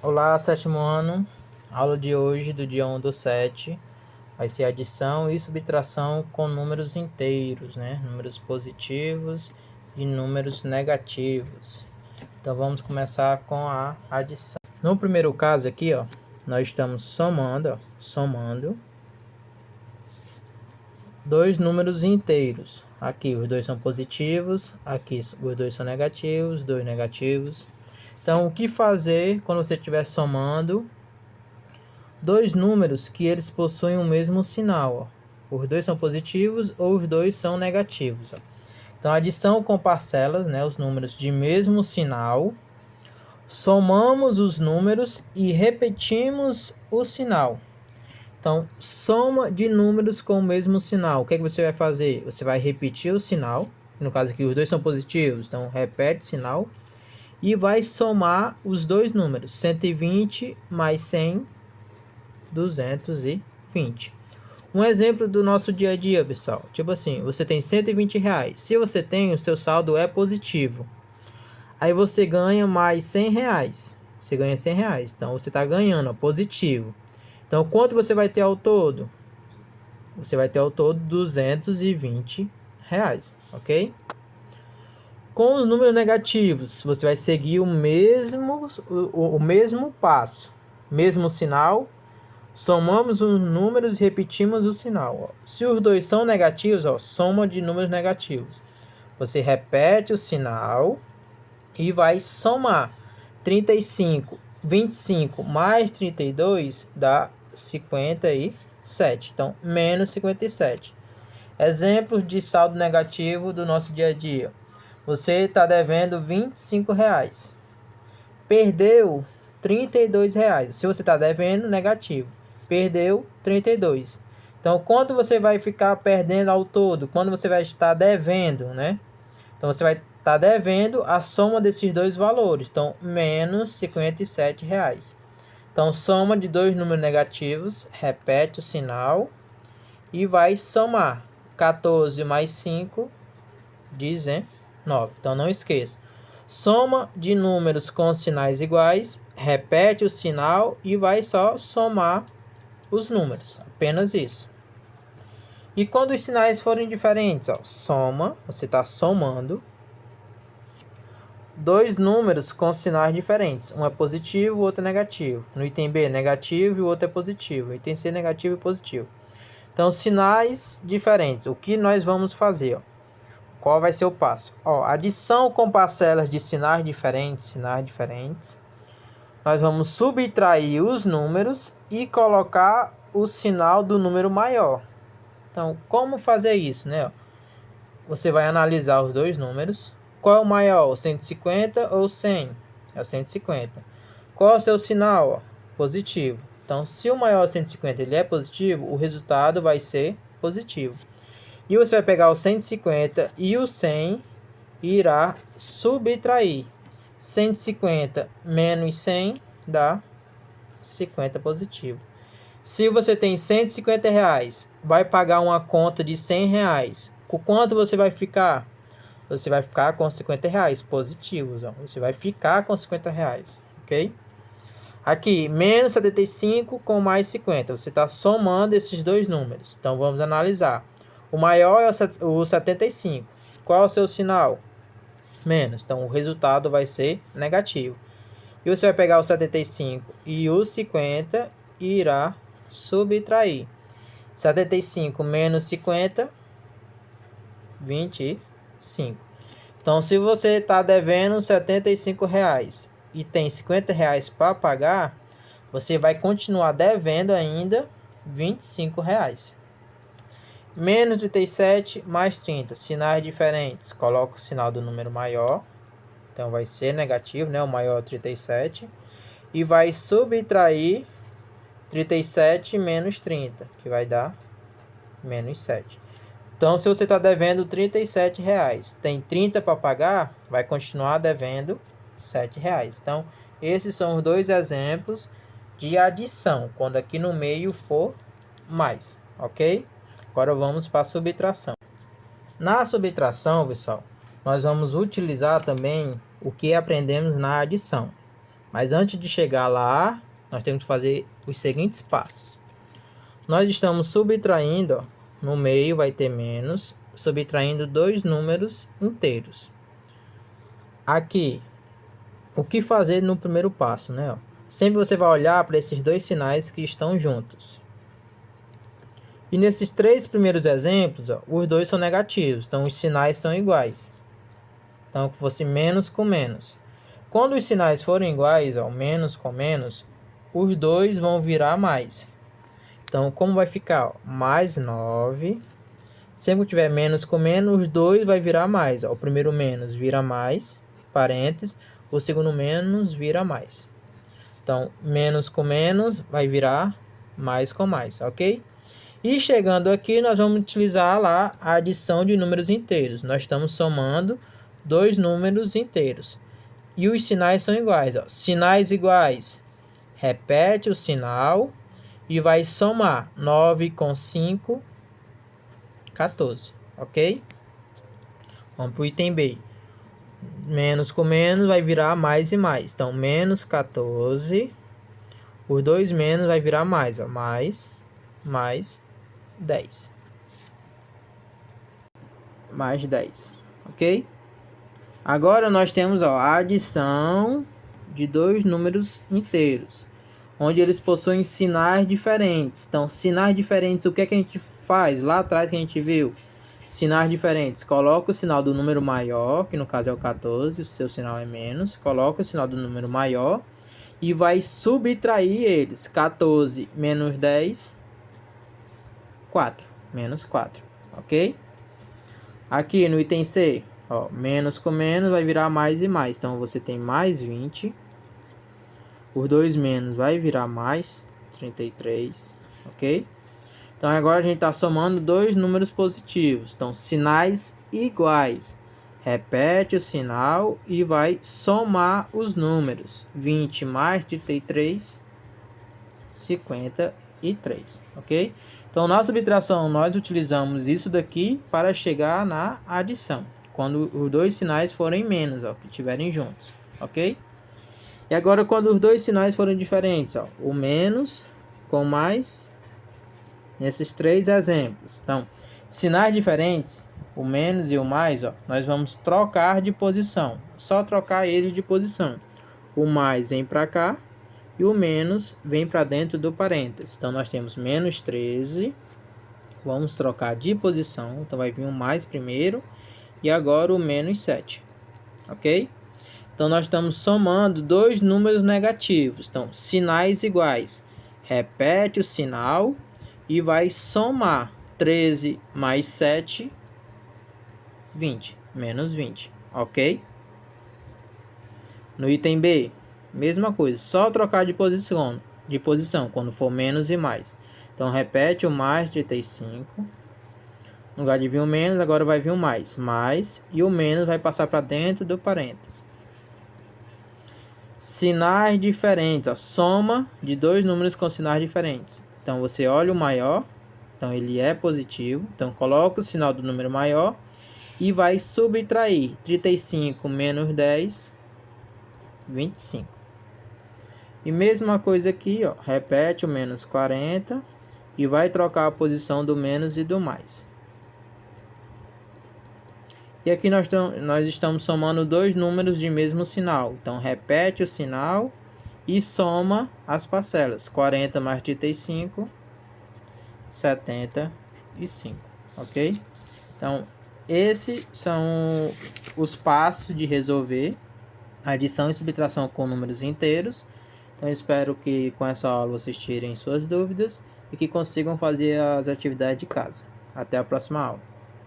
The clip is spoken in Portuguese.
Olá, sétimo ano. Aula de hoje, do dia 1/7, vai ser adição e subtração com números inteiros, né? Números positivos e números negativos. Então, vamos começar com a adição. No primeiro caso aqui, ó, nós estamos somando dois números inteiros. Aqui os dois são positivos, aqui os dois são negativos, dois negativos. Então, o que fazer quando você estiver somando dois números que eles possuem o mesmo sinal, ó? Os dois são positivos ou os dois são negativos, ó. Então, adição com parcelas, né, os números de mesmo sinal. Somamos os números e repetimos o sinal. Então, soma de números com o mesmo sinal. O que é que você vai fazer? Você vai repetir o sinal. No caso aqui, os dois são positivos, então repete o sinal. E vai somar os dois números. 120 mais 100, 220. Um exemplo do nosso dia a dia, pessoal. Tipo assim, você tem 120 reais. Se você tem, o seu saldo é positivo. Aí você ganha mais 100 reais. Você ganha 100 reais. Então, você está ganhando, ó, positivo. Então, quanto você vai ter ao todo? Você vai ter ao todo 220 reais, ok? Com os números negativos, você vai seguir o mesmo passo. Mesmo sinal. Somamos os números e repetimos o sinal, ó. Se os dois são negativos, ó, soma de números negativos. Você repete o sinal e vai somar. 35, 25 mais 32 dá 57. Então, menos 57. Exemplos de saldo negativo do nosso dia a dia. Você está devendo 25 reais. Perdeu 32 reais. Se você está devendo, negativo. Perdeu 32. Então, quanto você vai ficar perdendo ao todo? Quando você vai estar devendo, né? Então, você vai estar devendo a soma desses dois valores. Então, menos 57 reais. Então, soma de dois números negativos. Repete o sinal. E vai somar. 14 mais 5, 19. Então, não esqueça. Soma de números com sinais iguais. Repete o sinal e vai só somar os números. Apenas isso. E quando os sinais forem diferentes, ó, soma, você está somando dois números com sinais diferentes. Um é positivo, o outro é negativo. No item B, negativo e o outro é positivo. No item C, negativo e positivo. Então, sinais diferentes. O que nós vamos fazer? Ó? Qual vai ser o passo? Ó, adição com parcelas de sinais diferentes. Nós vamos subtrair os números e colocar o sinal do número maior. Então, como fazer isso, né? Você vai analisar os dois números. Qual é o maior, o 150 ou 100? É o 150. Qual é o seu sinal? Ó, positivo. Então, se o maior é 150 ele é positivo, o resultado vai ser positivo. E você vai pegar o 150 e o 100 e irá subtrair. 150 menos 100 dá 50 positivo. Se você tem 150 reais, vai pagar uma conta de 100 reais. Com quanto você vai ficar? Você vai ficar com 50 reais positivos. Ó. Você vai ficar com 50 reais, ok? Aqui, menos 75 com mais 50. Você está somando esses dois números. Então, vamos analisar. O maior é o 75. Qual é o seu sinal? Menos. Então, o resultado vai ser negativo. E você vai pegar o 75 e o 50 e irá subtrair. 75 menos 50, 25. Então, se você está devendo 75 reais e tem 50 reais para pagar, você vai continuar devendo ainda 25 reais. Menos 37 mais 30, sinais diferentes. Coloca o sinal do número maior. Então, vai ser negativo, né? O maior é 37. E vai subtrair 37 menos 30, que vai dar menos 7. Então, se você está devendo 37 reais, tem 30 para pagar, vai continuar devendo 7 reais. Então, esses são os dois exemplos de adição, quando aqui no meio for mais, ok? Agora vamos para a subtração. Na subtração, pessoal, nós vamos utilizar também o que aprendemos na adição. Mas antes de chegar lá, nós temos que fazer os seguintes passos. Nós estamos subtraindo, ó, no meio vai ter menos, subtraindo dois números inteiros. Aqui, o que fazer no primeiro passo, né? Ó? Sempre você vai olhar para esses dois sinais que estão juntos. E nesses três primeiros exemplos, ó, os dois são negativos, então os sinais são iguais. Então, se fosse menos com menos. Quando os sinais forem iguais, ó, menos com menos, os dois vão virar mais. Então, como vai ficar? Ó, mais 9. Sempre que tiver menos com menos, os dois vai virar mais. Ó. O primeiro menos vira mais, parênteses. O segundo menos vira mais. Então, menos com menos vai virar mais com mais, ok? E chegando aqui, nós vamos utilizar lá a adição de números inteiros. Nós estamos somando dois números inteiros. E os sinais são iguais. Ó. Sinais iguais. Repete o sinal e vai somar 9 com 5, 14. Ok? Vamos para o item B. Menos com menos vai virar mais e mais. Então, menos 14. Os dois menos vai virar mais. Ó. Mais 10. Mais 10. Ok? Agora nós temos ó, a adição de dois números inteiros, onde eles possuem sinais diferentes. Então, sinais diferentes, o que é que a gente faz? Lá atrás que a gente viu, sinais diferentes. Coloca o sinal do número maior, que no caso é o 14, o seu sinal é menos. Coloca o sinal do número maior e vai subtrair eles. 14 menos 10, 4. Menos 4, ok? Aqui no item C, ó, menos com menos vai virar mais e mais. Então, você tem mais 20. Os dois menos vai virar mais 33, ok? Então, agora a gente está somando dois números positivos. Então, sinais iguais. Repete o sinal e vai somar os números. 20 mais 33, 53, ok? Então, na subtração, nós utilizamos isso daqui para chegar na adição. Quando os dois sinais forem menos, ó, que estiverem juntos, ok? E agora, quando os dois sinais forem diferentes, ó, o menos com mais, nesses três exemplos. Então, sinais diferentes, o menos e o mais, ó, nós vamos trocar de posição. Só trocar eles de posição. O mais vem para cá e o menos vem para dentro do parênteses. Então, nós temos menos 13. Vamos trocar de posição. Então, vai vir o mais primeiro. E agora o menos 7. Ok? Então, nós estamos somando dois números negativos. Então, sinais iguais. Repete o sinal e vai somar 13 mais 7, 20. Menos 20. Ok? No item B, mesma coisa. Só trocar de posição quando for menos e mais. Então, repete o mais 35. No lugar de vir o menos, agora vai vir o mais. Mais. E o menos vai passar para dentro do parênteses. Sinais diferentes. A soma de dois números com sinais diferentes. Então, você olha o maior. Então, ele é positivo. Então, coloca o sinal do número maior. E vai subtrair. 35 menos 10, 25. E mesma coisa aqui, ó. Repete o menos 40. E vai trocar a posição do menos e do mais. E aqui nós estamos somando dois números de mesmo sinal. Então, repete o sinal e soma as parcelas. 40 mais 35, 75. Ok? Então, esses são os passos de resolver adição e subtração com números inteiros. Então, espero que com essa aula vocês tirem suas dúvidas e que consigam fazer as atividades de casa. Até a próxima aula.